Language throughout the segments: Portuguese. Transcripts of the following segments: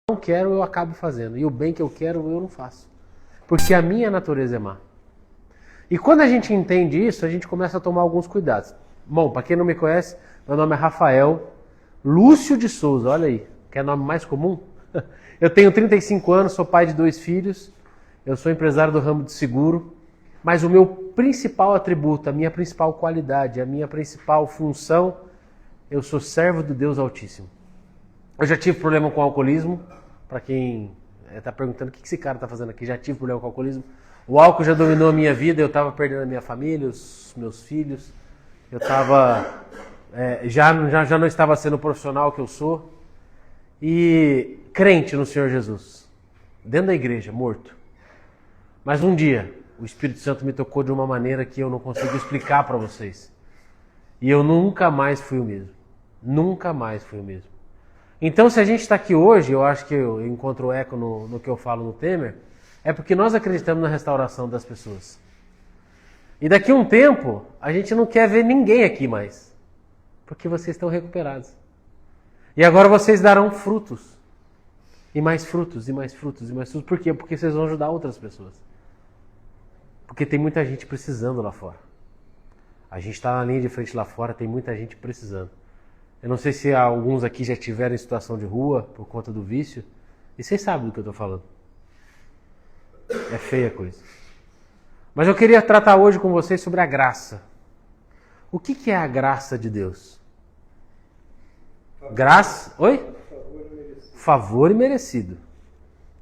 não quero, eu acabo fazendo. E o bem que eu quero, eu não faço. Porque a minha natureza é má. E quando a gente entende isso, a gente começa a tomar alguns cuidados. Bom, para quem não me conhece, meu nome é Rafael Lúcio de Souza, olha aí, que é o nome mais comum. Eu tenho 35 anos, sou pai de 2 filhos, eu sou empresário do ramo de seguro, mas o meu principal atributo, a minha principal qualidade, a minha principal função, eu sou servo do Deus Altíssimo. Eu já tive problema com alcoolismo, para quem está perguntando o que esse cara está fazendo aqui, já tive problema com alcoolismo. O álcool já dominou a minha vida, eu estava perdendo a minha família, os meus filhos, eu estava... já não estava sendo o profissional que eu sou. E crente no Senhor Jesus, dentro da igreja, morto. Mas um dia, o Espírito Santo me tocou de uma maneira que eu não consigo explicar para vocês. E eu nunca mais fui o mesmo. Nunca mais fui o mesmo. Então, se a gente está aqui hoje, eu acho que eu encontro eco no que eu falo no Temer, é porque nós acreditamos na restauração das pessoas. E daqui a um tempo, a gente não quer ver ninguém aqui mais. Porque vocês estão recuperados. E agora vocês darão frutos. E mais frutos, e mais frutos, e mais frutos. Por quê? Porque vocês vão ajudar outras pessoas. Porque tem muita gente precisando lá fora. A gente está na linha de frente lá fora, tem muita gente precisando. Eu não sei se alguns aqui já tiveram em situação de rua por conta do vício. E vocês sabem do que eu estou falando. É feia a coisa. Mas eu queria tratar hoje com vocês sobre a graça. O que é a graça de Deus? Graça... Oi? Favor imerecido.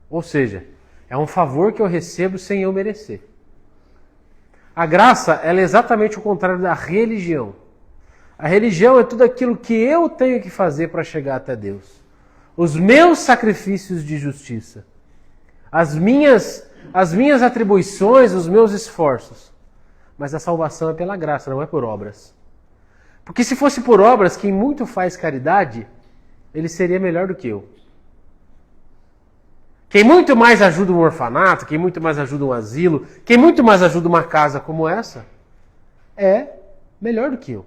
Ou seja, é um favor que eu recebo sem eu merecer. A graça, ela é exatamente o contrário da religião. A religião é tudo aquilo que eu tenho que fazer para chegar até Deus. Os meus sacrifícios de justiça. As minhas atribuições, os meus esforços. Mas a salvação é pela graça, não é por obras. Porque se fosse por obras, quem muito faz caridade, ele seria melhor do que eu. Quem muito mais ajuda um orfanato, quem muito mais ajuda um asilo, quem muito mais ajuda uma casa como essa, é melhor do que eu.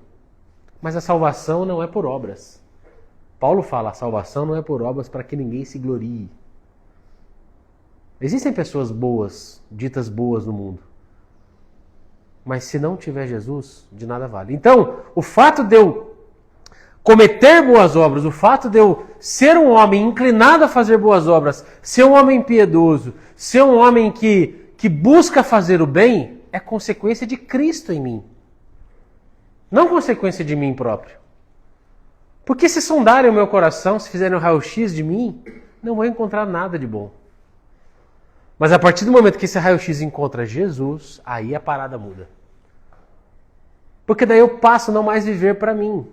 Mas a salvação não é por obras. Paulo fala, a salvação não é por obras para que ninguém se glorie. Existem pessoas boas, ditas boas no mundo. Mas se não tiver Jesus, de nada vale. Então, o fato de eu cometer boas obras, o fato de eu ser um homem inclinado a fazer boas obras, ser um homem piedoso, ser um homem que busca fazer o bem, é consequência de Cristo em mim. Não consequência de mim próprio. Porque se sondarem o meu coração, se fizerem um raio-x de mim, não vão encontrar nada de bom. Mas a partir do momento que esse raio-x encontra Jesus, aí a parada muda. Porque daí eu passo a não mais viver para mim.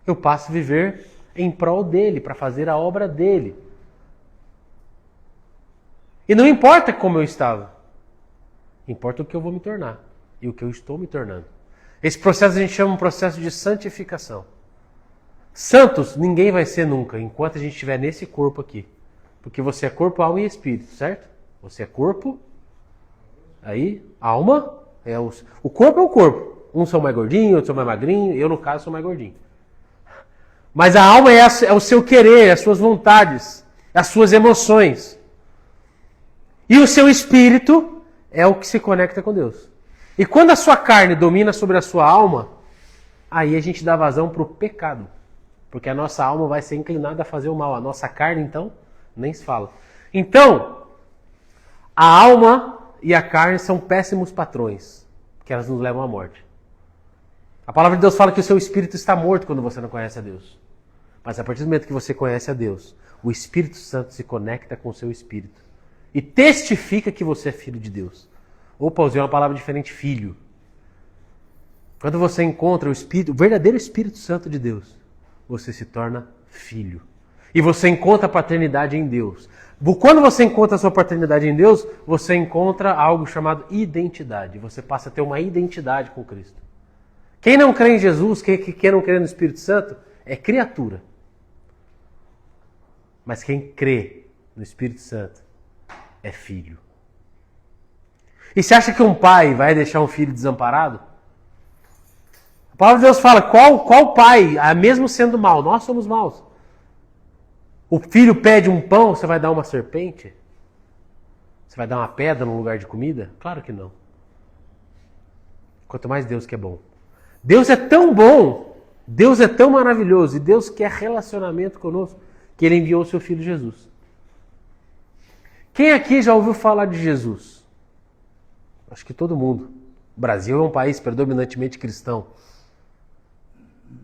Eu passo a viver em prol dele, para fazer a obra dele. E não importa como eu estava. Importa o que eu vou me tornar. E o que eu estou me tornando. Esse processo a gente chama um processo de santificação. Santos ninguém vai ser nunca, enquanto a gente estiver nesse corpo aqui. Porque você é corpo, alma e espírito, certo? Você é corpo, aí, alma, o corpo é o corpo. Uns são mais gordinhos, outros são mais magrinhos, eu no caso sou mais gordinho. Mas a alma é o seu querer, as suas vontades, as suas emoções. E o seu espírito é o que se conecta com Deus. E quando a sua carne domina sobre a sua alma, aí a gente dá vazão para o pecado. Porque a nossa alma vai ser inclinada a fazer o mal. A nossa carne, então, nem se fala. Então, a alma e a carne são péssimos patrões, que elas nos levam à morte. A palavra de Deus fala que o seu espírito está morto quando você não conhece a Deus. Mas a partir do momento que você conhece a Deus, o Espírito Santo se conecta com o seu espírito e testifica que você é filho de Deus. Opa, usei uma palavra diferente, filho. Quando você encontra o verdadeiro Espírito Santo de Deus, você se torna filho. E você encontra a paternidade em Deus. Quando você encontra a sua paternidade em Deus, você encontra algo chamado identidade. Você passa a ter uma identidade com Cristo. Quem não crê em Jesus, quem não crê no Espírito Santo, é criatura. Mas quem crê no Espírito Santo é filho. E você acha que um pai vai deixar um filho desamparado? A palavra de Deus fala, qual pai, mesmo sendo mau, nós somos maus. O filho pede um pão, você vai dar uma serpente? Você vai dar uma pedra no lugar de comida? Claro que não. Quanto mais Deus que é bom. Deus é tão bom, Deus é tão maravilhoso, e Deus quer relacionamento conosco, que Ele enviou o seu Filho Jesus. Quem aqui já ouviu falar de Jesus? Acho que todo mundo. O Brasil é um país predominantemente cristão.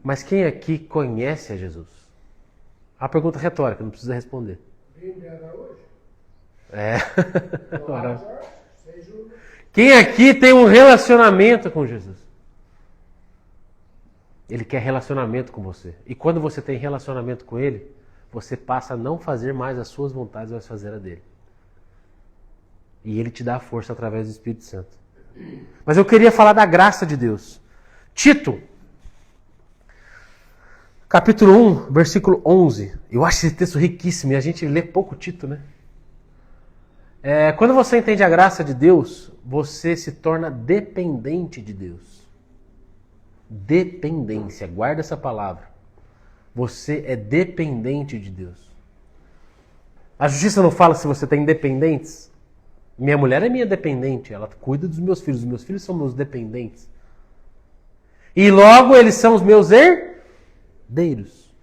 Mas quem aqui conhece a Jesus? A pergunta retórica, não precisa responder. É. Quem aqui tem um relacionamento com Jesus? Ele quer relacionamento com você. E quando você tem relacionamento com Ele, você passa a não fazer mais as suas vontades, mas fazer a dele. E Ele te dá a força através do Espírito Santo. Mas eu queria falar da graça de Deus. Tito, capítulo 1, versículo 11. Eu acho esse texto riquíssimo e a gente lê pouco Tito, né? Quando você entende a graça de Deus, você se torna dependente de Deus. Dependência, guarda essa palavra. Você é dependente de Deus. A justiça não fala se você tem dependentes? Minha mulher é minha dependente, ela cuida dos meus filhos são meus dependentes. E logo eles são os meus herdeiros.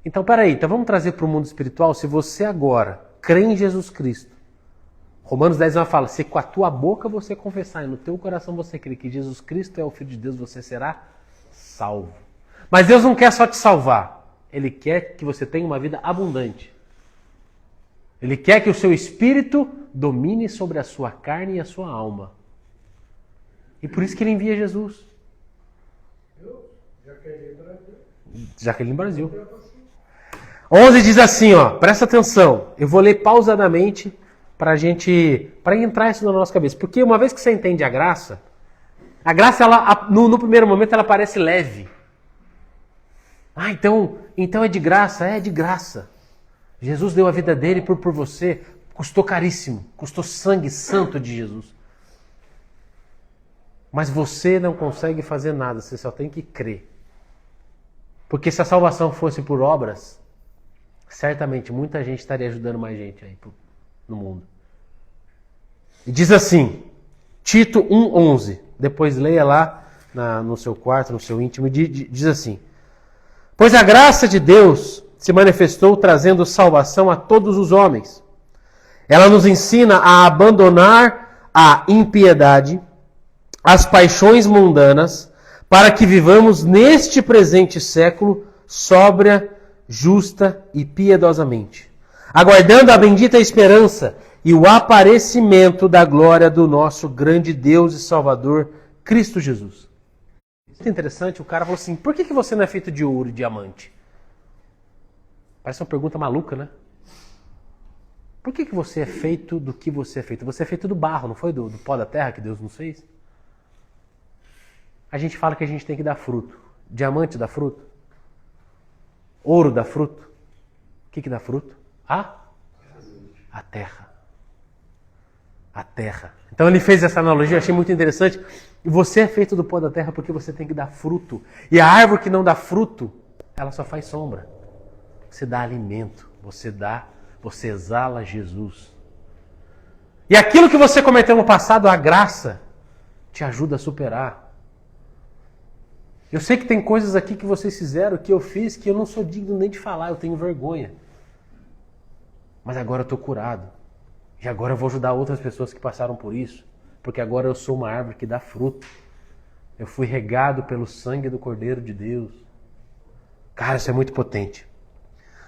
Então, peraí, vamos trazer para o mundo espiritual. Se você agora crê em Jesus Cristo, Romanos 10 fala, se com a tua boca você confessar e no teu coração você crer que Jesus Cristo é o Filho de Deus, você será salvo. Mas Deus não quer só te salvar, Ele quer que você tenha uma vida abundante. Ele quer que o seu espírito domine sobre a sua carne e a sua alma. E por isso que Ele envia Jesus. Jaqueline Brasil. 11 diz assim, presta atenção, eu vou ler pausadamente para entrar isso na nossa cabeça. Porque uma vez que você entende a graça ela, no primeiro momento ela parece leve. Então é de graça? É de graça. Jesus deu a vida dele por você, custou caríssimo, custou sangue santo de Jesus. Mas você não consegue fazer nada, você só tem que crer. Porque se a salvação fosse por obras, certamente muita gente estaria ajudando mais gente aí no mundo. E diz assim, Tito 1,11, depois leia lá no seu quarto, no seu íntimo, e diz assim, pois a graça de Deus se manifestou trazendo salvação a todos os homens. Ela nos ensina a abandonar a impiedade, as paixões mundanas, para que vivamos neste presente século sóbria, justa e piedosamente, aguardando a bendita esperança e o aparecimento da glória do nosso grande Deus e Salvador, Cristo Jesus. Muito interessante, o cara falou assim, por que você não é feito de ouro e diamante? Parece uma pergunta maluca, né? Por que você é feito do que você é feito? Você é feito do barro, não foi do pó da terra que Deus nos fez? A gente fala que a gente tem que dar fruto. Diamante dá fruto? Ouro dá fruto? O que dá fruto? A terra. A terra. Então ele fez essa analogia, eu achei muito interessante. Você é feito do pó da terra porque você tem que dar fruto. E a árvore que não dá fruto, ela só faz sombra. Você dá alimento, você exala Jesus. E aquilo que você cometeu no passado, a graça, te ajuda a superar. Eu sei que tem coisas aqui que vocês fizeram, que eu fiz, que eu não sou digno nem de falar, eu tenho vergonha. Mas agora eu estou curado. E agora eu vou ajudar outras pessoas que passaram por isso. Porque agora eu sou uma árvore que dá fruto. Eu fui regado pelo sangue do Cordeiro de Deus. Cara, isso é muito potente.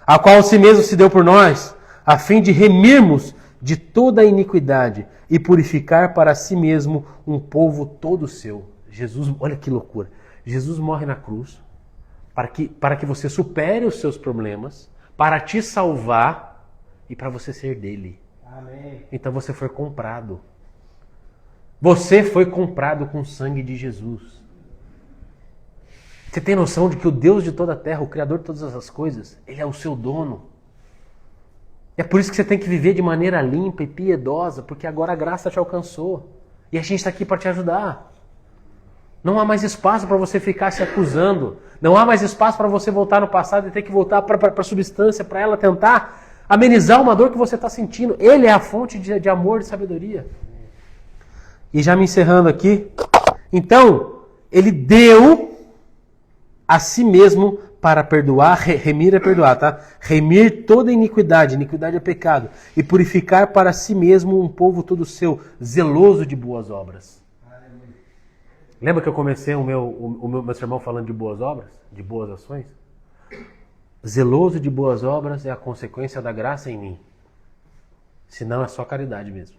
A qual a si mesmo se deu por nós, a fim de remirmos de toda a iniquidade e purificar para si mesmo um povo todo seu. Jesus, olha que loucura. Jesus morre na cruz para que você supere os seus problemas, para te salvar e para você ser dele. Amém. Então você foi comprado. Você foi comprado com o sangue de Jesus. Você tem noção de que o Deus de toda a terra, o Criador de todas as coisas, Ele é o seu dono. É por isso que você tem que viver de maneira limpa e piedosa, porque agora a graça te alcançou. E a gente está aqui para te ajudar. Não há mais espaço para você ficar se acusando. Não há mais espaço para você voltar no passado e ter que voltar para a substância, para ela tentar amenizar uma dor que você está sentindo. Ele é a fonte de amor e sabedoria. E já me encerrando aqui. Então, ele deu a si mesmo para perdoar, remir é perdoar, tá? Remir toda iniquidade, iniquidade é pecado, e purificar para si mesmo um povo todo seu, zeloso de boas obras. Lembra que eu comecei o meu sermão falando de boas obras? De boas ações? Zeloso de boas obras é a consequência da graça em mim. Senão é só caridade mesmo.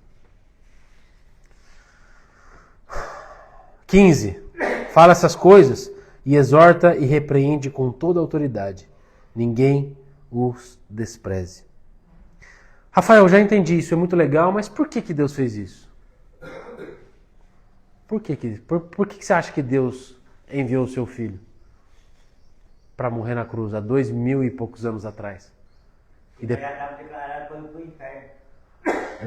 15. Fala essas coisas e exorta e repreende com toda autoridade. Ninguém os despreze. Rafael, já entendi isso, é muito legal, mas por que Deus fez isso? Por que você acha que Deus enviou o seu filho para morrer na cruz há 2000 e poucos anos atrás? E já estava declarado para o inferno.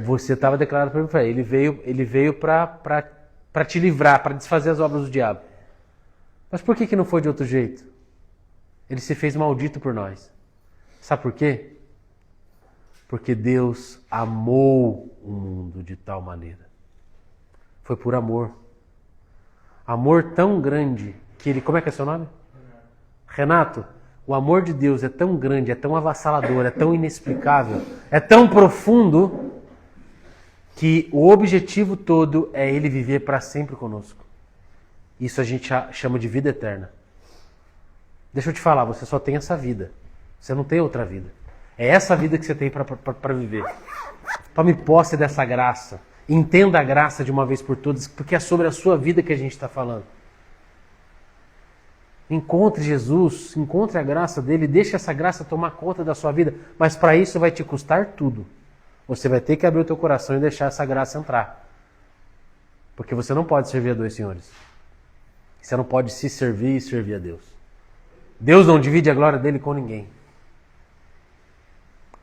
Você estava declarado para o inferno. Ele veio para te livrar, para desfazer as obras do diabo. Mas por que não foi de outro jeito? Ele se fez maldito por nós. Sabe por quê? Porque Deus amou o mundo de tal maneira. Foi por amor. Amor tão grande que ele... Como é que é seu nome? Renato. O amor de Deus é tão grande, é tão avassalador, é tão inexplicável, é tão profundo que o objetivo todo é ele viver para sempre conosco. Isso a gente chama de vida eterna. Deixa eu te falar, você só tem essa vida. Você não tem outra vida. É essa vida que você tem para viver. Tome posse dessa graça. Entenda a graça de uma vez por todas, porque é sobre a sua vida que a gente está falando. Encontre Jesus, encontre a graça dele, deixe essa graça tomar conta da sua vida. Mas para isso vai te custar tudo. Você vai ter que abrir o teu coração e deixar essa graça entrar. Porque você não pode servir a dois senhores. Você não pode se servir e servir a Deus. Deus não divide a glória dele com ninguém.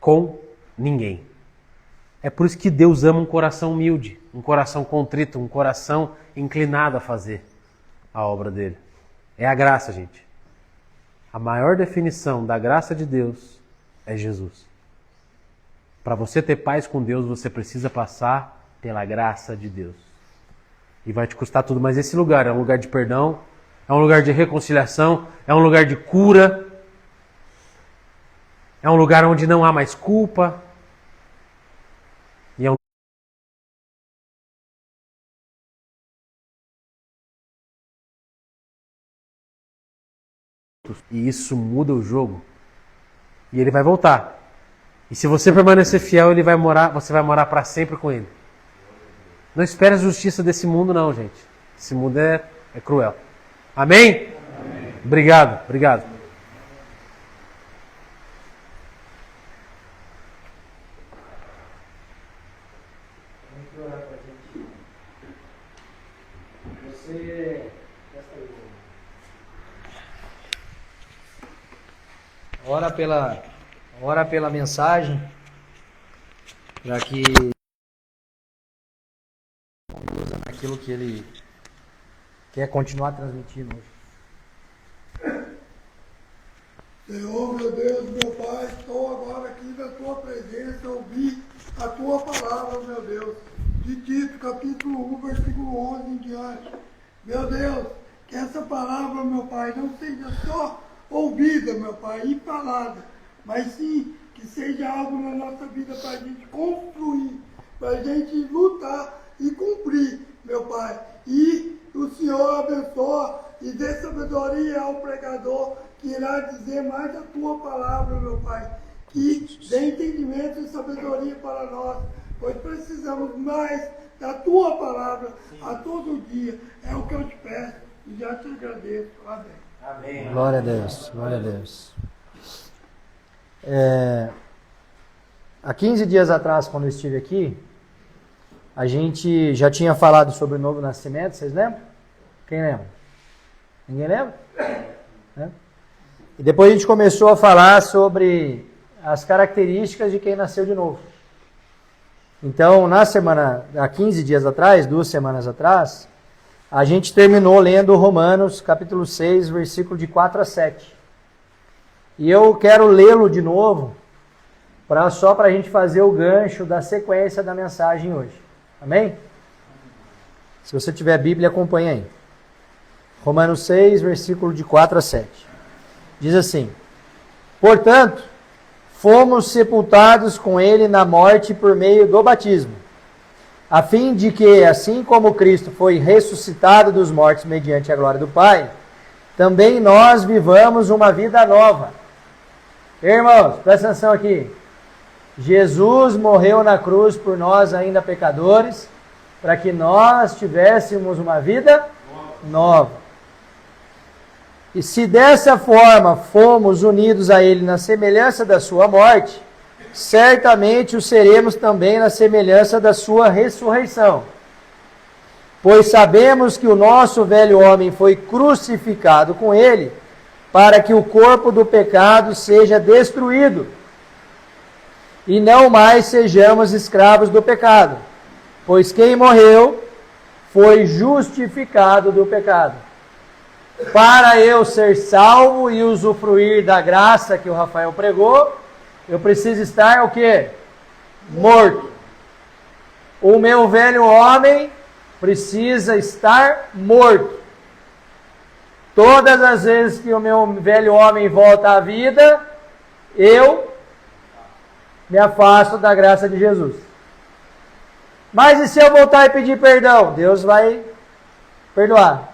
Com ninguém. É por isso que Deus ama um coração humilde, um coração contrito, um coração inclinado a fazer a obra dele. É a graça, gente. A maior definição da graça de Deus é Jesus. Para você ter paz com Deus, você precisa passar pela graça de Deus. E vai te custar tudo, mas esse lugar é um lugar de perdão, é um lugar de reconciliação, é um lugar de cura, é um lugar onde não há mais culpa, e é um e isso muda o jogo. E ele vai voltar. E se você permanecer fiel, você vai morar para sempre com ele. Não espere a justiça desse mundo não, gente. Esse mundo é cruel. Amém? Amém. Obrigado. Ora pela mensagem, para que usa naquilo que ele quer continuar transmitindo hoje. Senhor, meu Deus, meu Pai, estou agora aqui na tua presença, ouvir a tua palavra, meu Deus, de Tito, capítulo 1, versículo 11 em diante. Meu Deus, que essa palavra, meu Pai, não seja só ouvida, meu Pai, e falada, mas sim que seja algo na nossa vida para a gente construir, para a gente lutar e cumprir, meu Pai. E o Senhor abençoa e dê sabedoria ao pregador que irá dizer mais da tua palavra, meu Pai. Que dê entendimento e sabedoria para nós, pois precisamos mais da tua palavra a todo dia. É o que eu te peço e já te agradeço. Amém. Amém. Glória a Deus, glória a Deus. Há 15 dias atrás, quando eu estive aqui, a gente já tinha falado sobre o novo nascimento, vocês lembram? Quem lembra? Ninguém lembra? E depois a gente começou a falar sobre as características de quem nasceu de novo. Então, há 15 dias atrás, 2 semanas atrás, A gente terminou lendo Romanos, capítulo 6, versículo de 4 a 7. E eu quero lê-lo de novo, só para a gente fazer o gancho da sequência da mensagem hoje. Amém? Se você tiver a Bíblia, acompanha aí. Romanos 6, versículo de 4 a 7. Diz assim: portanto, fomos sepultados com ele na morte por meio do batismo, a fim de que, assim como Cristo foi ressuscitado dos mortos mediante a glória do Pai, também nós vivamos uma vida nova. Irmãos, presta atenção aqui. Jesus morreu na cruz por nós ainda pecadores, para que nós tivéssemos uma vida nova. E se dessa forma fomos unidos a Ele na semelhança da sua morte, certamente o seremos também na semelhança da sua ressurreição. Pois sabemos que o nosso velho homem foi crucificado com Ele, para que o corpo do pecado seja destruído, e não mais sejamos escravos do pecado. Pois quem morreu foi justificado do pecado. Para eu ser salvo e usufruir da graça que o Rafael pregou, eu preciso estar o quê? Morto. O meu velho homem precisa estar morto. Todas as vezes que o meu velho homem volta à vida, eu me afasto da graça de Jesus. Mas e se eu voltar e pedir perdão? Deus vai perdoar.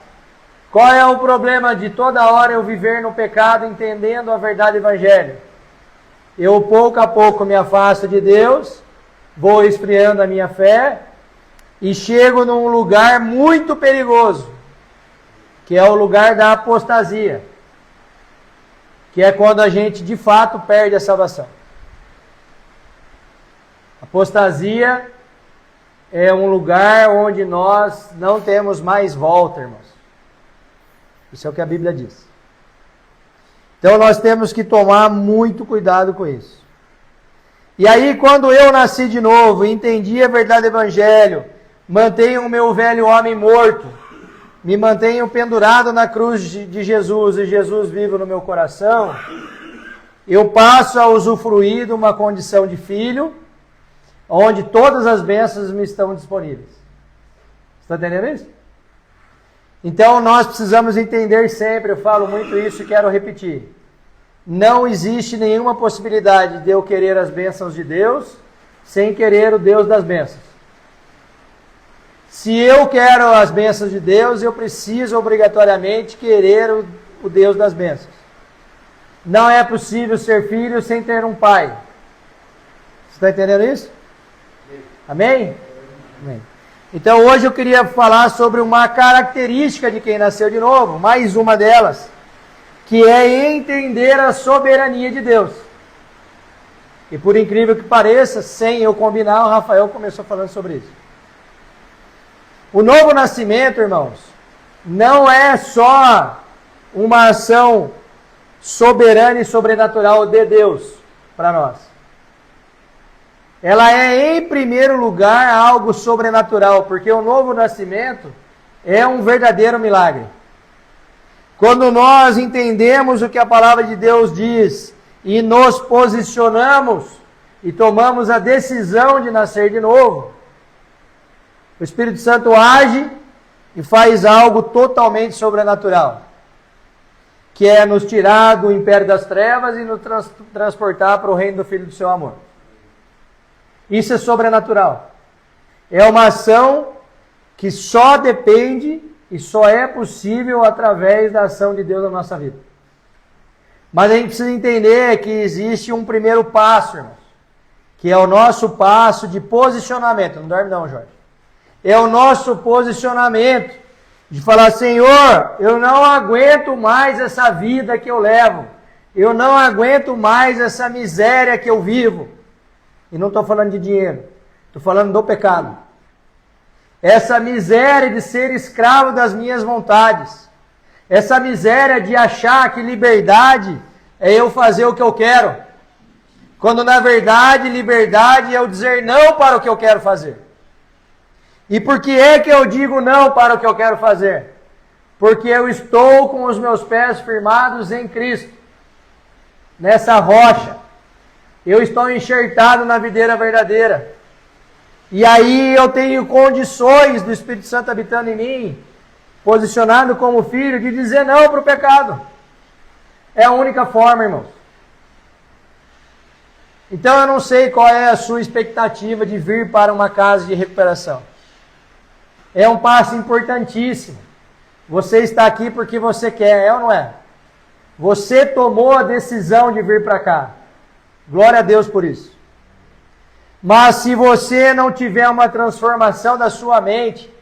Qual é o problema de toda hora eu viver no pecado, entendendo a verdade do Evangelho? Eu pouco a pouco me afasto de Deus, vou esfriando a minha fé e chego num lugar muito perigoso, que é o lugar da apostasia, que é quando a gente de fato perde a salvação. Apostasia é um lugar onde nós não temos mais volta, irmãos. Isso é o que a Bíblia diz. Então nós temos que tomar muito cuidado com isso. E aí, quando eu nasci de novo, entendi a verdade do Evangelho, mantenho o meu velho homem morto, me mantenho pendurado na cruz de Jesus e Jesus vivo no meu coração, eu passo a usufruir de uma condição de filho, onde todas as bênçãos me estão disponíveis. Está entendendo isso? Então nós precisamos entender sempre, eu falo muito isso e quero repetir. Não existe nenhuma possibilidade de eu querer as bênçãos de Deus sem querer o Deus das bênçãos. Se eu quero as bênçãos de Deus, eu preciso obrigatoriamente querer o Deus das bênçãos. Não é possível ser filho sem ter um pai. Você está entendendo isso? Amém? Amém. Então hoje eu queria falar sobre uma característica de quem nasceu de novo, mais uma delas, que é entender a soberania de Deus. E por incrível que pareça, sem eu combinar, o Rafael começou falando sobre isso. O novo nascimento, irmãos, não é só uma ação soberana e sobrenatural de Deus para nós. Ela é, em primeiro lugar, algo sobrenatural, porque o novo nascimento é um verdadeiro milagre. Quando nós entendemos o que a palavra de Deus diz e nos posicionamos e tomamos a decisão de nascer de novo, o Espírito Santo age e faz algo totalmente sobrenatural, que é nos tirar do império das trevas e nos transportar para o reino do Filho do seu amor. Isso é sobrenatural. É uma ação que só depende e só é possível através da ação de Deus na nossa vida. Mas a gente precisa entender que existe um primeiro passo, irmãos, que é o nosso passo de posicionamento. Não dorme não, Jorge. É o nosso posicionamento de falar: Senhor, eu não aguento mais essa vida que eu levo. Eu não aguento mais essa miséria que eu vivo. E não estou falando de dinheiro, estou falando do pecado. Essa miséria de ser escravo das minhas vontades. Essa miséria de achar que liberdade é eu fazer o que eu quero. Quando na verdade liberdade é eu dizer não para o que eu quero fazer. E por que é que eu digo não para o que eu quero fazer? Porque eu estou com os meus pés firmados em Cristo, nessa rocha. Eu estou enxertado na videira verdadeira. E aí eu tenho condições do Espírito Santo habitando em mim, posicionado como filho, de dizer não para o pecado. É a única forma, irmãos. Então eu não sei qual é a sua expectativa de vir para uma casa de recuperação. É um passo importantíssimo. Você está aqui porque você quer, é ou não é? Você tomou a decisão de vir para cá. Glória a Deus por isso. Mas se você não tiver uma transformação da sua mente,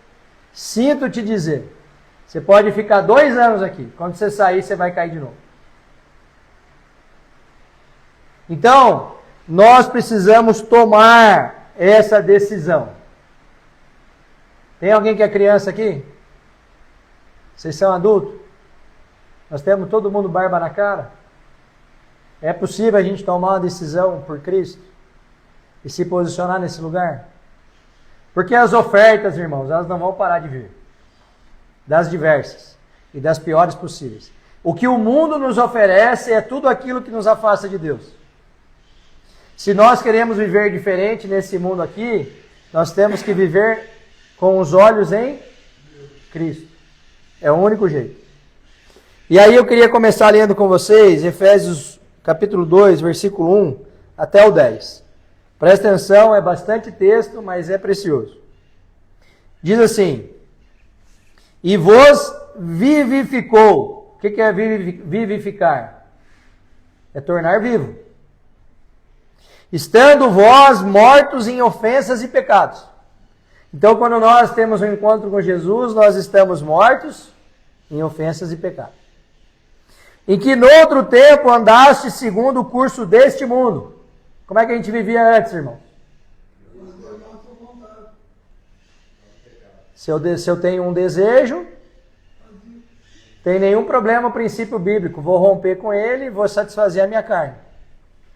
sinto te dizer, você pode ficar 2 anos aqui. Quando você sair, você vai cair de novo. Então, nós precisamos tomar essa decisão. Tem alguém que é criança aqui? Vocês são adultos? Nós temos todo mundo barba na cara? É possível a gente tomar uma decisão por Cristo e se posicionar nesse lugar? Porque as ofertas, irmãos, elas não vão parar de vir. Das diversas e das piores possíveis. O que o mundo nos oferece é tudo aquilo que nos afasta de Deus. Se nós queremos viver diferente nesse mundo aqui, nós temos que viver com os olhos em Cristo. É o único jeito. E aí eu queria começar lendo com vocês Efésios capítulo 2, versículo 1 até o 10. Presta atenção, é bastante texto, mas é precioso. Diz assim: e vos vivificou. O que é vivificar? É tornar vivo. Estando vós mortos em ofensas e pecados. Então, quando nós temos um encontro com Jesus, nós estamos mortos em ofensas e pecados. Em que no outro tempo andaste segundo o curso deste mundo. Como é que a gente vivia antes, irmão? Se eu tenho um desejo, tem nenhum problema o princípio bíblico. Vou romper com ele e vou satisfazer a minha carne.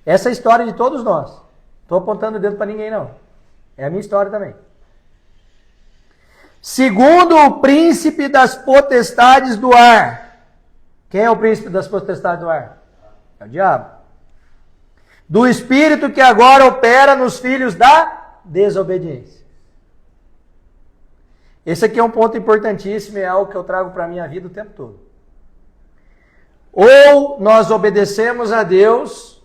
Essa é a história de todos nós. Estou apontando o dedo para ninguém, não. É a minha história também. Segundo o príncipe das potestades do ar. Quem é o príncipe das potestades do ar? É o diabo. Do espírito que agora opera nos filhos da desobediência. Esse aqui é um ponto importantíssimo e é algo que eu trago para a minha vida o tempo todo. Ou nós obedecemos a Deus,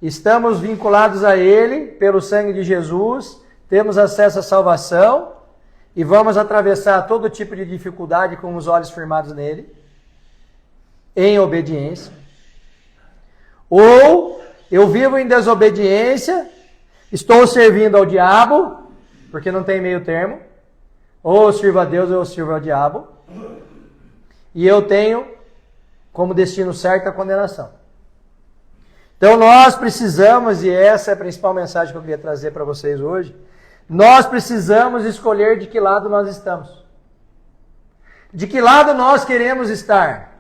estamos vinculados a Ele pelo sangue de Jesus, temos acesso à salvação e vamos atravessar todo tipo de dificuldade com os olhos firmados nele, em obediência. Ou eu vivo em desobediência, estou servindo ao diabo, porque não tem meio termo, ou eu sirvo a Deus ou eu sirvo ao diabo, e eu tenho como destino certo a condenação. Então nós precisamos, e essa é a principal mensagem que eu queria trazer para vocês hoje, nós precisamos escolher de que lado nós estamos. De que lado nós queremos estar?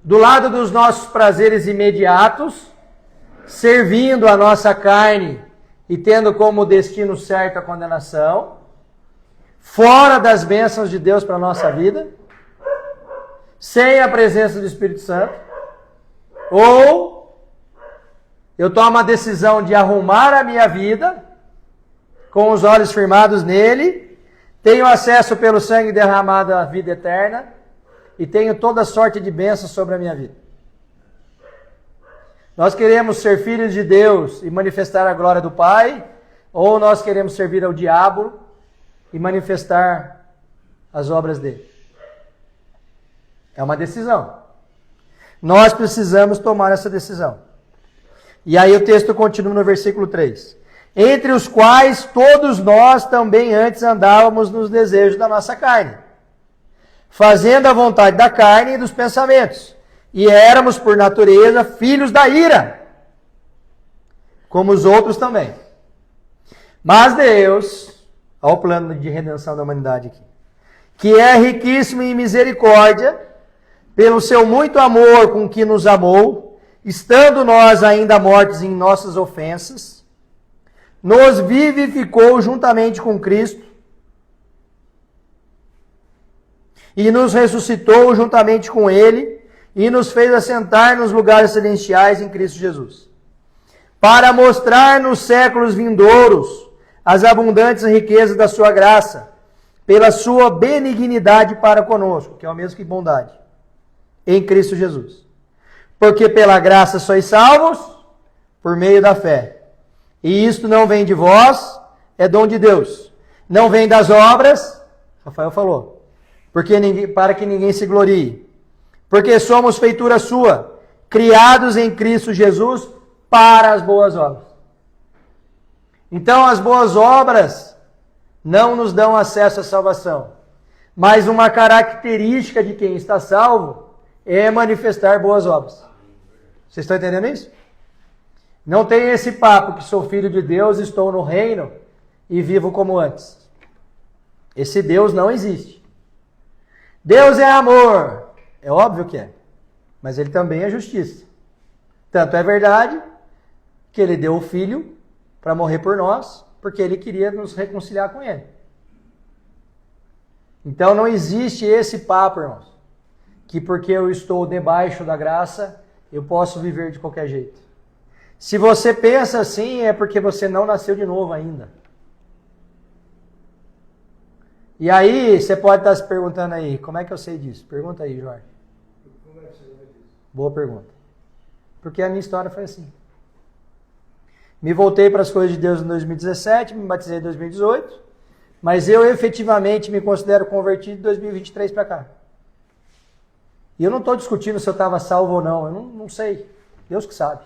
Do lado dos nossos prazeres imediatos, servindo a nossa carne e tendo como destino certo a condenação, fora das bênçãos de Deus para a nossa vida, sem a presença do Espírito Santo, ou eu tomo a decisão de arrumar a minha vida, com os olhos firmados nele, tenho acesso pelo sangue derramado à vida eterna, e tenho toda sorte de bênçãos sobre a minha vida. Nós queremos ser filhos de Deus e manifestar a glória do Pai, ou nós queremos servir ao diabo e manifestar as obras dele? É uma decisão. Nós precisamos tomar essa decisão. E aí o texto continua no versículo 3. Entre os quais todos nós também antes andávamos nos desejos da nossa carne, fazendo a vontade da carne e dos pensamentos. E éramos, por natureza, filhos da ira, como os outros também. Mas Deus, ao plano de redenção da humanidade aqui, que é riquíssimo em misericórdia, pelo seu muito amor com que nos amou, estando nós ainda mortos em nossas ofensas, nos vivificou juntamente com Cristo, e nos ressuscitou juntamente com ele e nos fez assentar nos lugares celestiais em Cristo Jesus, para mostrar nos séculos vindouros as abundantes riquezas da sua graça, pela sua benignidade para conosco, que é o mesmo que bondade, em Cristo Jesus. Porque pela graça sois salvos, por meio da fé. E isto não vem de vós, é dom de Deus. Não vem das obras, Rafael falou, para que ninguém se glorie. Porque somos feitura sua, criados em Cristo Jesus para as boas obras. Então as boas obras não nos dão acesso à salvação. Mas uma característica de quem está salvo é manifestar boas obras. Vocês estão entendendo isso? Não tem esse papo que sou filho de Deus, estou no reino e vivo como antes. Esse Deus não existe. Deus é amor. É óbvio que é. Mas ele também é justiça. Tanto é verdade que ele deu o Filho para morrer por nós, porque ele queria nos reconciliar com ele. Então não existe esse papo, irmãos, que porque eu estou debaixo da graça, eu posso viver de qualquer jeito. Se você pensa assim, é porque você não nasceu de novo ainda. E aí, você pode estar se perguntando aí, como é que eu sei disso? Pergunta aí, Jorge. Boa pergunta. Porque a minha história foi assim. Me voltei para as coisas de Deus em 2017, me batizei em 2018, mas eu efetivamente me considero convertido de 2023 para cá. E eu não estou discutindo se eu estava salvo ou não, eu não sei, Deus que sabe.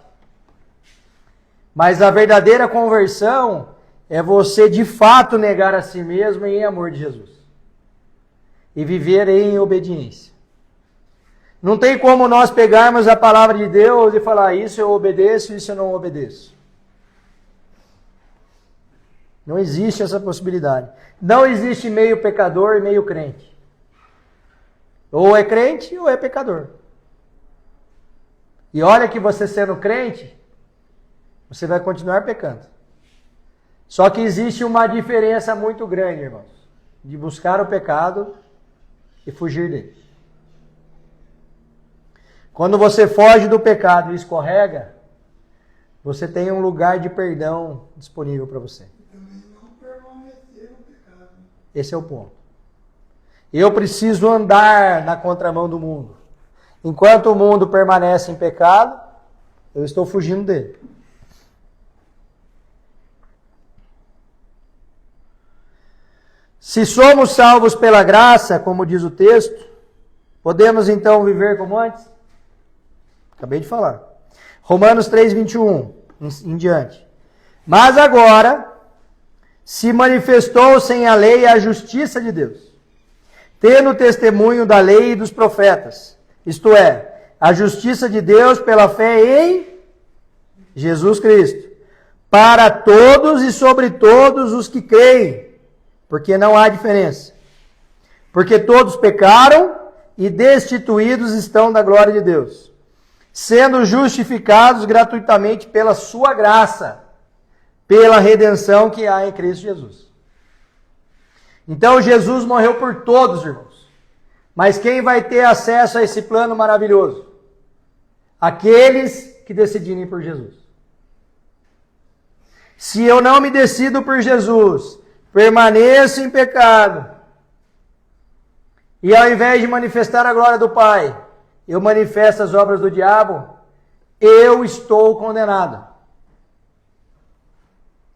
Mas a verdadeira conversão é você de fato negar a si mesmo em amor de Jesus. E viver em obediência. Não tem como nós pegarmos a palavra de Deus e falar, isso eu obedeço, isso eu não obedeço. Não existe essa possibilidade. Não existe meio pecador e meio crente. Ou é crente ou é pecador. E olha que você sendo crente, você vai continuar pecando. Só que existe uma diferença muito grande, irmãos, de buscar o pecado e fugir dele. Quando você foge do pecado e escorrega, você tem um lugar de perdão disponível para você. Esse é o ponto. Eu preciso andar na contramão do mundo. Enquanto o mundo permanece em pecado, eu estou fugindo dele. Se somos salvos pela graça, como diz o texto, podemos então viver como antes? Acabei de falar. Romanos 3:21 em diante. Mas agora se manifestou sem a lei a justiça de Deus, tendo o testemunho da lei e dos profetas, isto é, a justiça de Deus pela fé em Jesus Cristo, para todos e sobre todos os que creem, porque não há diferença. Porque todos pecaram e destituídos estão da glória de Deus, sendo justificados gratuitamente pela sua graça, pela redenção que há em Cristo Jesus. Então Jesus morreu por todos, irmãos. Mas quem vai ter acesso a esse plano maravilhoso? Aqueles que decidirem por Jesus. Se eu não me decido por Jesus, permaneço em pecado, e ao invés de manifestar a glória do Pai, eu manifesto as obras do diabo, eu estou condenado.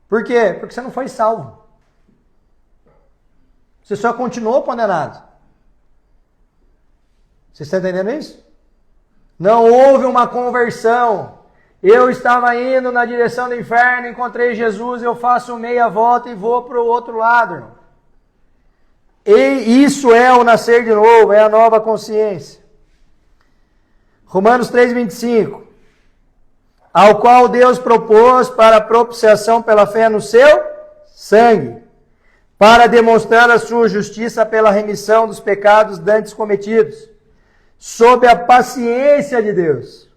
Por quê? Porque você não foi salvo. Você só continuou condenado. Você está entendendo isso? Não houve uma conversão. Eu estava indo na direção do inferno, encontrei Jesus, eu faço meia volta e vou para o outro lado, irmão. E isso é o nascer de novo, é a nova consciência. Romanos 3:25. Ao qual Deus propôs para a propiciação pela fé no seu sangue, para demonstrar a sua justiça pela remissão dos pecados dantes cometidos, sob a paciência de Deus,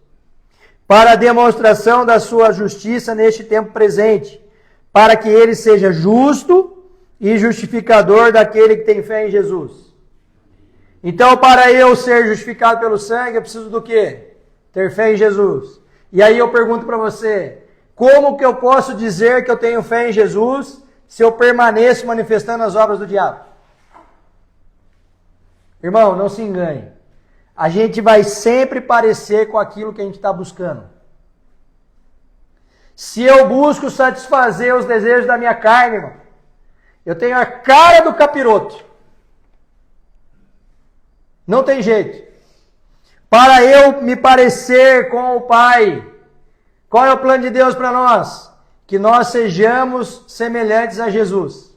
para a demonstração da sua justiça neste tempo presente, para que ele seja justo e justificador daquele que tem fé em Jesus. Então, para eu ser justificado pelo sangue, eu preciso do quê? Ter fé em Jesus. E aí eu pergunto para você, como que eu posso dizer que eu tenho fé em Jesus se eu permaneço manifestando as obras do diabo? Irmão, não se engane. A gente vai sempre parecer com aquilo que a gente está buscando. Se eu busco satisfazer os desejos da minha carne, irmão, eu tenho a cara do capiroto. Não tem jeito. Para eu me parecer com o Pai, qual é o plano de Deus para nós? Que nós sejamos semelhantes a Jesus.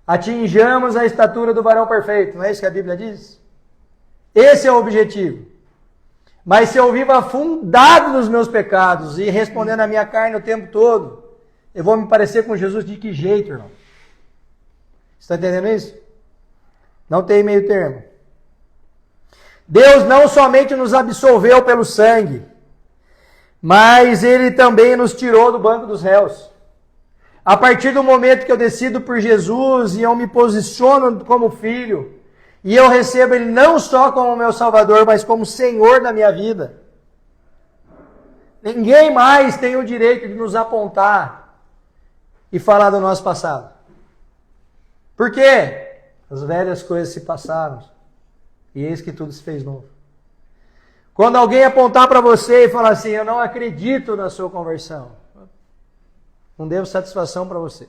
Atinjamos a estatura do varão perfeito. Não é isso que a Bíblia diz? Esse é o objetivo. Mas se eu vivo afundado nos meus pecados e respondendo a minha carne o tempo todo, eu vou me parecer com Jesus de que jeito, irmão? Você está entendendo isso? Não tem meio termo. Deus não somente nos absolveu pelo sangue, mas Ele também nos tirou do banco dos réus. A partir do momento que eu decido por Jesus e eu me posiciono como filho, e eu recebo Ele não só como meu Salvador, mas como Senhor da minha vida, ninguém mais tem o direito de nos apontar e falar do nosso passado. Por quê? As velhas coisas se passaram, e eis que tudo se fez novo. Quando alguém apontar para você e falar assim, eu não acredito na sua conversão, não devo satisfação para você.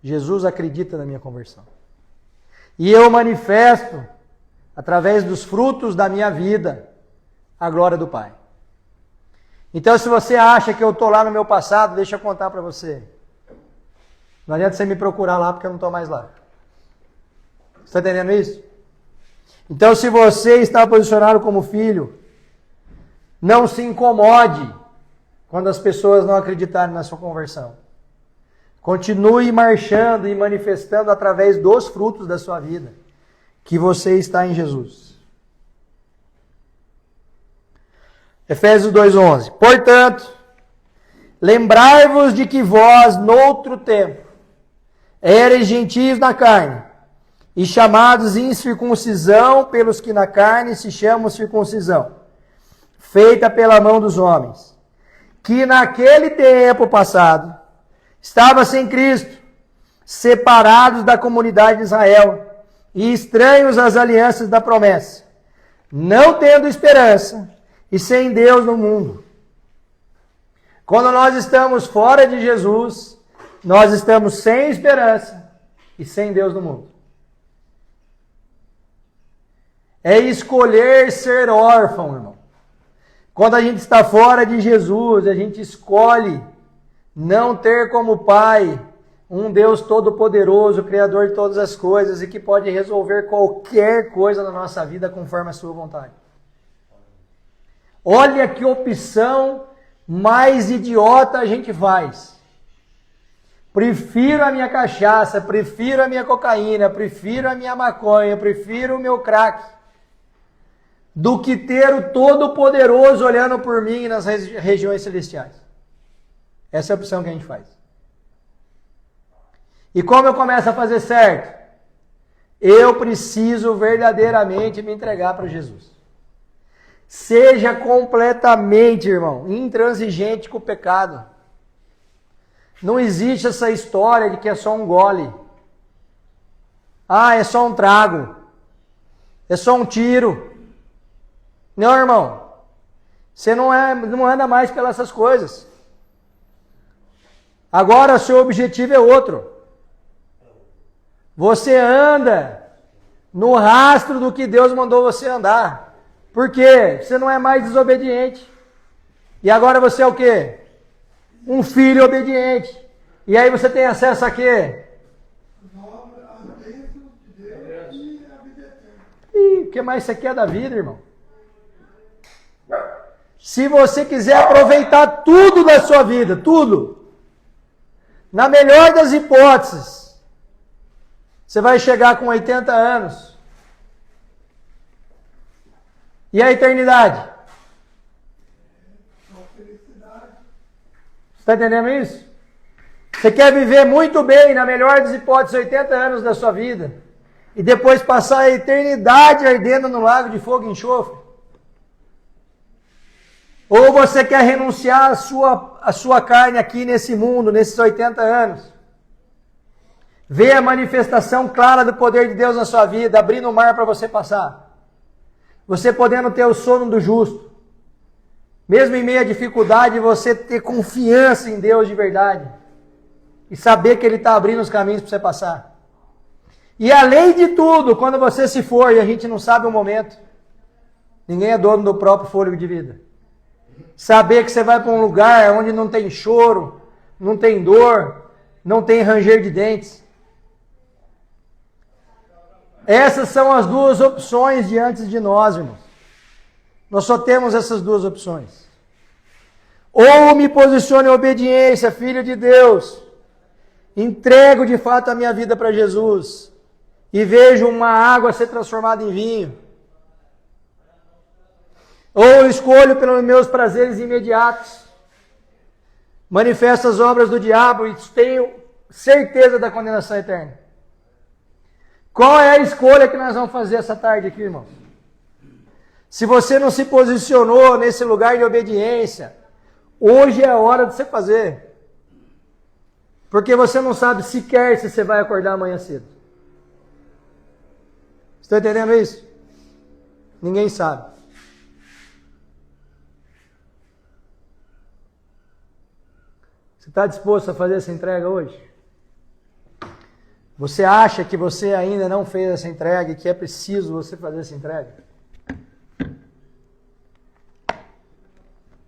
Jesus acredita na minha conversão. E eu manifesto, através dos frutos da minha vida, a glória do Pai. Então, se você acha que eu estou lá no meu passado, deixa eu contar para você. Não adianta você me procurar lá, porque eu não estou mais lá. Você está entendendo isso? Então, se você está posicionado como filho, não se incomode quando as pessoas não acreditarem na sua conversão. Continue marchando e manifestando através dos frutos da sua vida que você está em Jesus. Efésios 2:11. Portanto, lembrai-vos de que vós, noutro tempo, éreis gentios na carne, e chamados incircuncisão pelos que na carne se chamam circuncisão, feita pela mão dos homens, que naquele tempo passado estava sem Cristo, separados da comunidade de Israel e estranhos às alianças da promessa, não tendo esperança e sem Deus no mundo. Quando nós estamos fora de Jesus, nós estamos sem esperança e sem Deus no mundo. É escolher ser órfão, irmão. Quando a gente está fora de Jesus, a gente escolhe não ter como Pai um Deus todo-poderoso, Criador de todas as coisas e que pode resolver qualquer coisa na nossa vida conforme a sua vontade. Olha que opção mais idiota a gente faz. Prefiro a minha cachaça, prefiro a minha cocaína, prefiro a minha maconha, prefiro o meu crack, do que ter o Todo-Poderoso olhando por mim nas regiões celestiais. Essa é a opção que a gente faz. E como eu começo a fazer certo? Eu preciso verdadeiramente me entregar para Jesus. Seja completamente, irmão, intransigente com o pecado. Não existe essa história de que é só um gole. Ah, é só um trago. É só um tiro. Não, irmão. Você não anda mais pelas essas coisas. Agora o seu objetivo é outro. Você anda no rastro do que Deus mandou você andar. Por quê? Você não é mais desobediente. E agora você é o quê? Um filho obediente. E aí você tem acesso a quê? As bênçãos de Deus e a vida eterna. E o que mais você quer da vida, irmão? Se você quiser aproveitar tudo da sua vida, tudo, na melhor das hipóteses, você vai chegar com 80 anos. E a eternidade? Você está entendendo isso? Você quer viver muito bem, na melhor das hipóteses, 80 anos da sua vida. e depois passar a eternidade ardendo no lago de fogo e enxofre? Ou você quer renunciar à sua carne aqui nesse mundo, nesses 80 anos? Ver a manifestação clara do poder de Deus na sua vida, abrindo o mar para você passar. Você podendo ter o sono do justo. Mesmo em meio à dificuldade, você ter confiança em Deus de verdade. E saber que Ele está abrindo os caminhos para você passar. E além de tudo, quando você se for e a gente não sabe o momento, ninguém é dono do próprio fôlego de vida. Saber que você vai para um lugar onde não tem choro, não tem dor, não tem ranger de dentes. Essas são as duas opções diante de nós, irmãos. Nós só temos essas duas opções. Ou me posiciono em obediência, filho de Deus, entrego de fato a minha vida para Jesus e vejo uma água ser transformada em vinho. Ou escolho pelos meus prazeres imediatos, manifesto as obras do diabo e tenho certeza da condenação eterna. Qual é a escolha que nós vamos fazer essa tarde aqui, irmãos? Se você não se posicionou nesse lugar de obediência, hoje é a hora de você fazer. Porque você não sabe sequer se você vai acordar amanhã cedo. Estão entendendo isso? Ninguém sabe. Você está disposto a fazer essa entrega hoje? Você acha que você ainda não fez essa entrega e que é preciso você fazer essa entrega?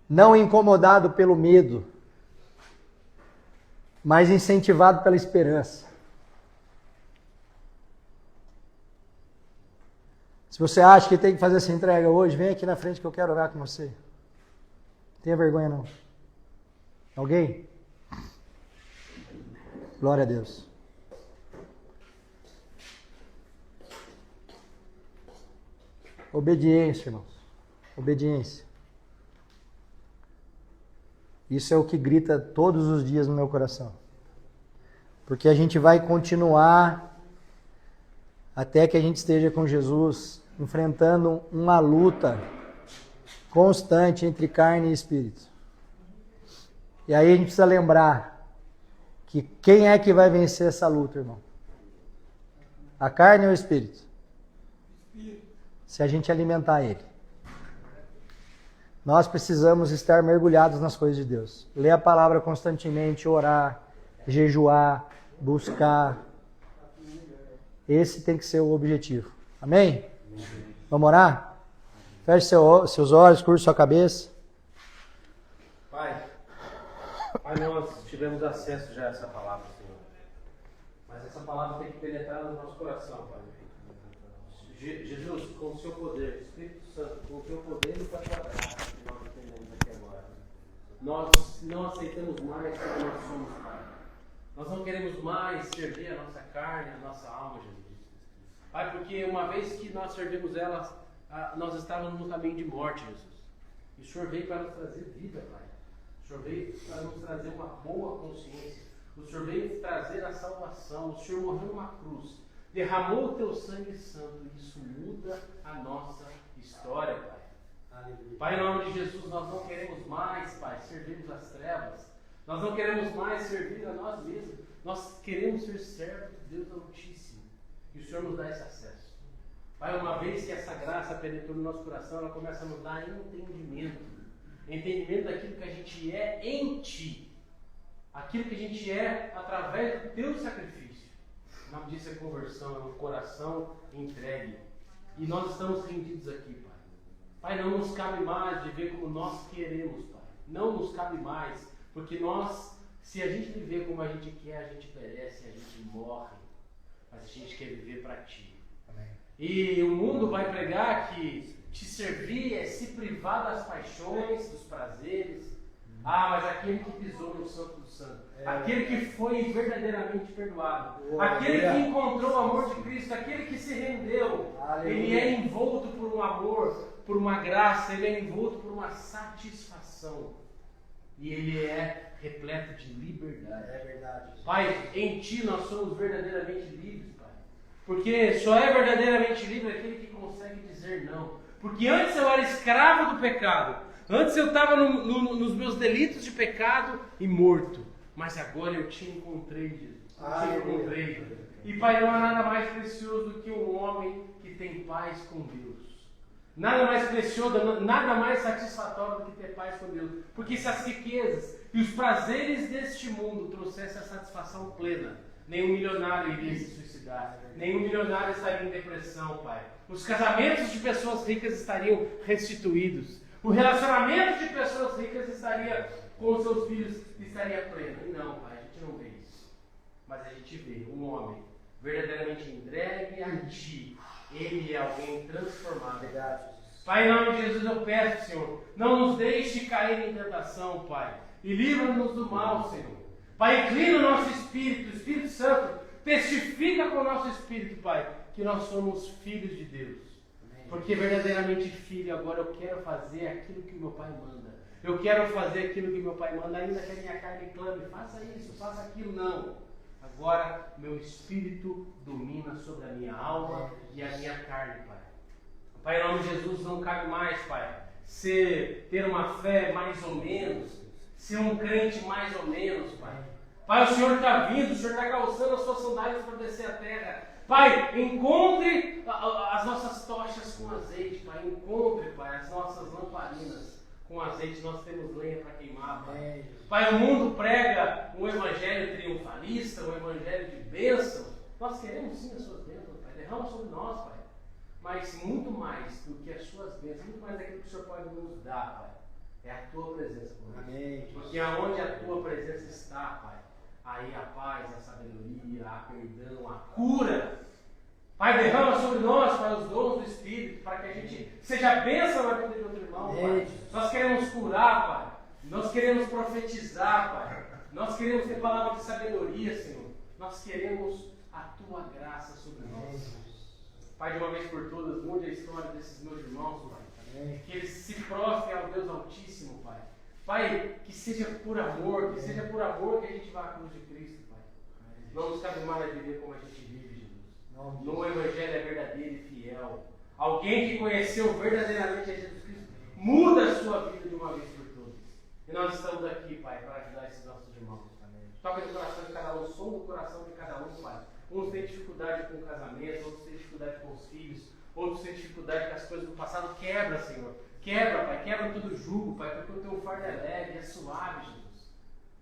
Não incomodado pelo medo, mas incentivado pela esperança. Se você acha que tem que fazer essa entrega hoje, vem aqui na frente que eu quero orar com você. Não tenha vergonha não. Alguém? Glória a Deus. Obediência, irmãos. Obediência. Isso é o que grita todos os dias no meu coração. Porque a gente vai continuar até que a gente esteja com Jesus, enfrentando uma luta constante entre carne e espírito. E aí a gente precisa lembrar que quem é que vai vencer essa luta, irmão? A carne ou o espírito? Se a gente alimentar ele. Nós precisamos estar mergulhados nas coisas de Deus. Ler a palavra constantemente, orar, jejuar, buscar. Esse tem que ser o objetivo. Amém? Vamos orar? Feche seus olhos, curte sua cabeça. Pai, nós tivemos acesso já a essa palavra, Senhor. Mas essa palavra tem que penetrar no nosso coração, Pai. Jesus, com o seu poder, Espírito Santo, com o teu poder e com a tua graça, que nós entendemos aqui agora. Nós não aceitamos mais como nós somos, Pai. Nós não queremos mais servir a nossa carne, a nossa alma, Jesus. Pai, porque uma vez que nós servimos ela, nós estávamos no caminho de morte, Jesus. E o Senhor veio para nos trazer vida, Pai. O Senhor veio para nos trazer uma boa consciência. O Senhor veio trazer a salvação. O Senhor morreu numa cruz. Derramou o teu sangue santo e isso muda a nossa história, Pai. Aleluia. Pai, em nome de Jesus, nós não queremos mais, Pai, servirmos as trevas. Nós não queremos mais servir a nós mesmos. Nós queremos ser servos de Deus Altíssimo. E o Senhor nos dá esse acesso. Pai, uma vez que essa graça penetrou no nosso coração, ela começa a nos dar entendimento. Entendimento daquilo que a gente é em Ti. Aquilo que a gente é através do Teu sacrifício. O nome disso é conversão, é um coração entregue. E nós estamos rendidos aqui, Pai. Pai, não nos cabe mais viver como nós queremos, Pai. Não nos cabe mais. Porque nós, se a gente viver como a gente quer, a gente perece, a gente morre. Mas a gente quer viver para Ti. Amém. E o mundo vai pregar que te servir é se privar das paixões, dos prazeres. Mas aquele que pisou no Santo do Santo, aquele que foi verdadeiramente perdoado, aquele que encontrou o amor de Cristo, aquele que se rendeu, ele é envolto por um amor, por uma graça, ele é envolto por uma satisfação. E ele é repleto de liberdade. É verdade. Pai, em Ti nós somos verdadeiramente livres, Pai. Porque só é verdadeiramente livre aquele que consegue dizer não. Porque antes eu era escravo do pecado. Antes eu estava nos meus delitos de pecado e morto. Mas agora eu te encontrei, Jesus. Eu te encontrei. E Pai, não há nada mais precioso do que um homem que tem paz com Deus. Nada mais precioso, nada mais satisfatório do que ter paz com Deus. Porque se as riquezas e os prazeres deste mundo trouxessem a satisfação plena, nenhum milionário iria se suicidar. Nenhum milionário estaria em depressão, Pai. Os casamentos de pessoas ricas estariam restituídos. O relacionamento de pessoas ricas estaria com os seus filhos estaria pleno. E não, Pai, a gente não vê isso. Mas a gente vê um homem verdadeiramente entregue a Ti. Ele é alguém transformado. Pai, em nome de Jesus eu peço, Senhor, não nos deixe cair em tentação, Pai. E livra-nos do mal, Senhor. Pai, inclina o nosso espírito, o Espírito Santo, testifica com o nosso espírito, Pai, que nós somos filhos de Deus. Porque verdadeiramente filho, agora eu quero fazer aquilo que meu Pai manda. Eu quero fazer aquilo que meu Pai manda, ainda que a minha carne clame, faça isso, faça aquilo, não. Agora meu espírito domina sobre a minha alma e a minha carne, Pai. Pai, em nome de Jesus, não cabe mais, Pai, ter uma fé mais ou menos, ser um crente mais ou menos, Pai. Pai, o Senhor está vindo, o Senhor está calçando as suas sandálias para descer a terra. Pai, encontre as nossas tochas com azeite, Pai. Encontre, Pai, as nossas lamparinas com azeite. Nós temos lenha para queimar, Pai. Pai, o mundo prega um evangelho triunfalista, um evangelho de bênção. Nós queremos sim as suas bênçãos, Pai. Derrama sobre nós, Pai. Mas muito mais do que as suas bênçãos, muito mais daquilo que o Senhor pode nos dar, Pai. É a Tua presença conosco. Porque aonde a Tua presença está, Pai, aí a paz, a sabedoria, a perdão, a cura. Pai, derrama sobre nós, Pai, os dons do Espírito, para que a gente seja bênção na vida de outro irmão, Pai. Nós queremos curar, Pai. Nós queremos profetizar, Pai. Nós queremos ter palavra de sabedoria, Senhor. Nós queremos a Tua graça sobre nós. Pai, de uma vez por todas, mude a história desses meus irmãos, Pai. Que eles se prostrem ao Deus Altíssimo, Pai. Pai, que seja por amor, que seja por amor que a gente vá à cruz de Cristo, Pai. Não nos cabe mais viver como a gente vive, Jesus. No Evangelho é verdadeiro e fiel. Alguém que conheceu verdadeiramente a Jesus Cristo muda a sua vida de uma vez por todas. E nós estamos aqui, Pai, para ajudar esses nossos irmãos. Toca no coração de cada um, som do coração de cada um, Pai. Uns têm dificuldade com o casamento, outros têm dificuldade com os filhos, outros têm dificuldade com as coisas do passado. Quebra, Senhor. Quebra, Pai. Quebra todo jugo, Pai, porque o Teu fardo é leve, é suave, Jesus.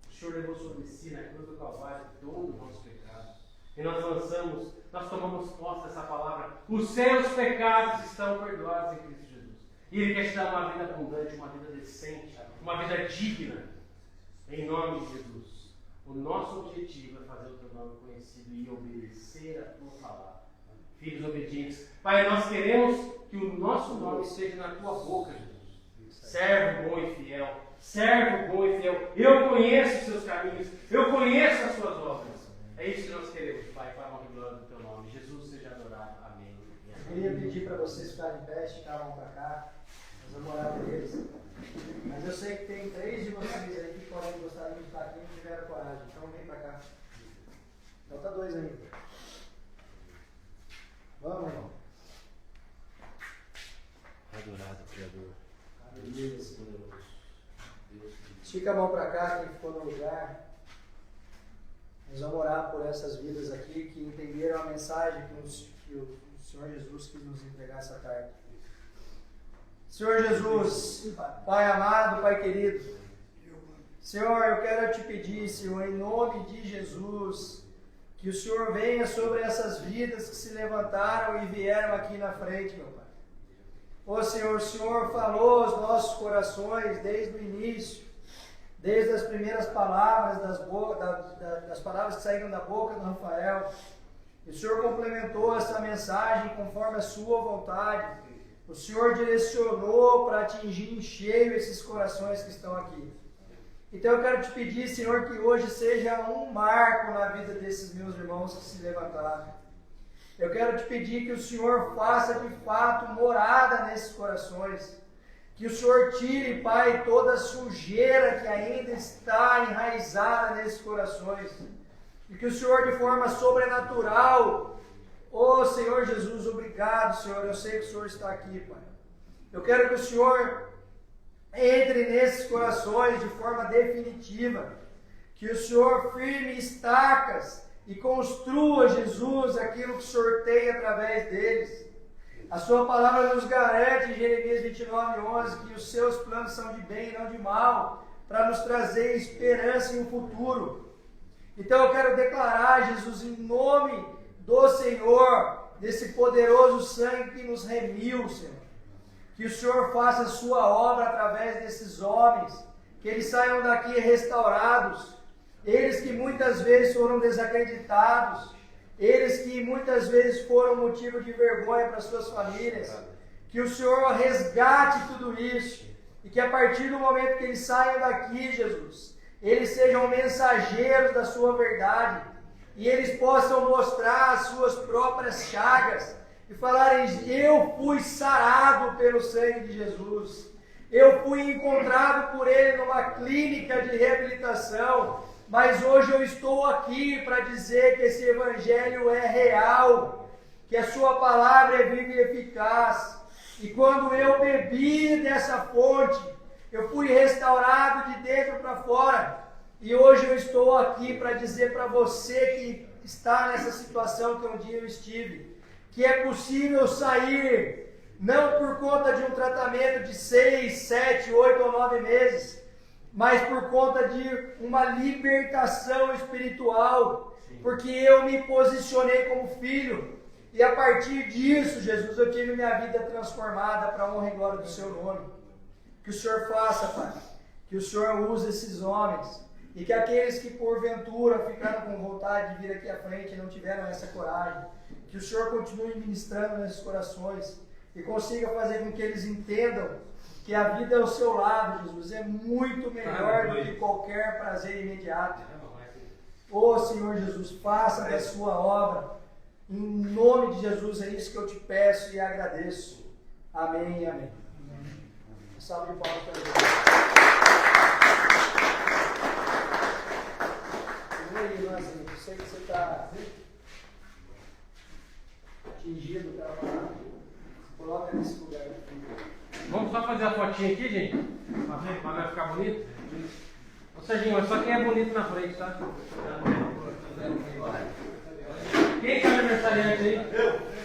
O Senhor levou sobre si na cruz do Calvário todo o nosso pecado. E nós tomamos posse dessa palavra. Os seus pecados estão perdoados em Cristo Jesus. E Ele quer te dar uma vida abundante, uma vida decente, uma vida digna. Em nome de Jesus. O nosso objetivo é fazer o Teu nome conhecido e obedecer a Tua palavra. Filhos obedientes. Pai, nós queremos que o nosso nome esteja na Tua boca, Jesus. Servo bom e fiel. Servo bom e fiel. Eu conheço os Seus caminhos. Eu conheço as Suas obras. É isso que nós queremos, Pai, para a honra e glória do Teu nome. Jesus seja adorado. Amém. Eu queria pedir para vocês ficarem em pé, esticar a mão para cá. Nós vamos orar por eles. Mas eu sei que tem 3 de vocês aí que podem gostar de estar aqui e não tiveram coragem. Então vem para cá. Então tá 2 ainda. Vamos, irmão. Adorado, Criador. Aleluia. Estica a mão para cá, quem ficou no lugar. Nós vamos orar por essas vidas aqui que entenderam a mensagem que o Senhor Jesus quis nos entregar essa tarde. Senhor Jesus, Pai amado, Pai querido, Senhor, eu quero te pedir, Senhor, em nome de Jesus, que o Senhor venha sobre essas vidas que se levantaram e vieram aqui na frente, meu Pai. Ô Senhor, o Senhor falou aos nossos corações desde o início, desde as primeiras palavras, das palavras que saíram da boca do Rafael. E o Senhor complementou essa mensagem conforme a sua vontade. O Senhor direcionou para atingir em cheio esses corações que estão aqui. Então eu quero te pedir, Senhor, que hoje seja um marco na vida desses meus irmãos que se levantaram. Eu quero te pedir que o Senhor faça de fato morada nesses corações. Que o Senhor tire, Pai, toda a sujeira que ainda está enraizada nesses corações. E que o Senhor, de forma sobrenatural, Ô Senhor Jesus, obrigado, Senhor. Eu sei que o Senhor está aqui, Pai. Eu quero que o Senhor entre nesses corações de forma definitiva. Que o Senhor firme estacas e construa, Jesus, aquilo que o Senhor tem através deles. A sua palavra nos garante em Jeremias 29:11 que os seus planos são de bem e não de mal, para nos trazer esperança em um futuro. Então eu quero declarar, Jesus, em nome do Senhor, desse poderoso sangue que nos remiu, Senhor, que o Senhor faça a sua obra através desses homens, que eles saiam daqui restaurados, eles que muitas vezes foram desacreditados, eles que muitas vezes foram motivo de vergonha para suas famílias, que o Senhor resgate tudo isso, e que a partir do momento que eles saiam daqui, Jesus, eles sejam mensageiros da sua verdade, e eles possam mostrar as suas próprias chagas, e falarem: eu fui sarado pelo sangue de Jesus, eu fui encontrado por Ele numa clínica de reabilitação, mas hoje eu estou aqui para dizer que esse Evangelho é real, que a sua palavra é viva e eficaz. E quando eu bebi dessa fonte, eu fui restaurado de dentro para fora. E hoje eu estou aqui para dizer para você que está nessa situação que um dia eu estive, que é possível sair, não por conta de um tratamento de 6, 7, 8 ou 9 meses, mas por conta de uma libertação espiritual, porque eu me posicionei como filho, e a partir disso, Jesus, eu tive minha vida transformada para a honra e glória do seu nome. Que o Senhor faça, Pai, que o Senhor use esses homens, e que aqueles que porventura ficaram com vontade de vir aqui à frente e não tiveram essa coragem, que o Senhor continue ministrando nesses corações, e consiga fazer com que eles entendam que a vida ao seu lado, Jesus, é muito melhor do que qualquer prazer imediato. Ô Senhor Jesus, faça da sua obra, em nome de Jesus, é isso que eu te peço e agradeço. Amém e amém. Um salve de palmas para Deus. E aí, Luanzinho, eu sei que você está atingido pela palavra. Coloca nesse lugar aqui. Vamos só fazer a fotinha aqui, gente? Para vai ficar bonito? Ô Serginho, mas só quem é bonito na frente, tá? Quem que é aniversariante aí? Eu.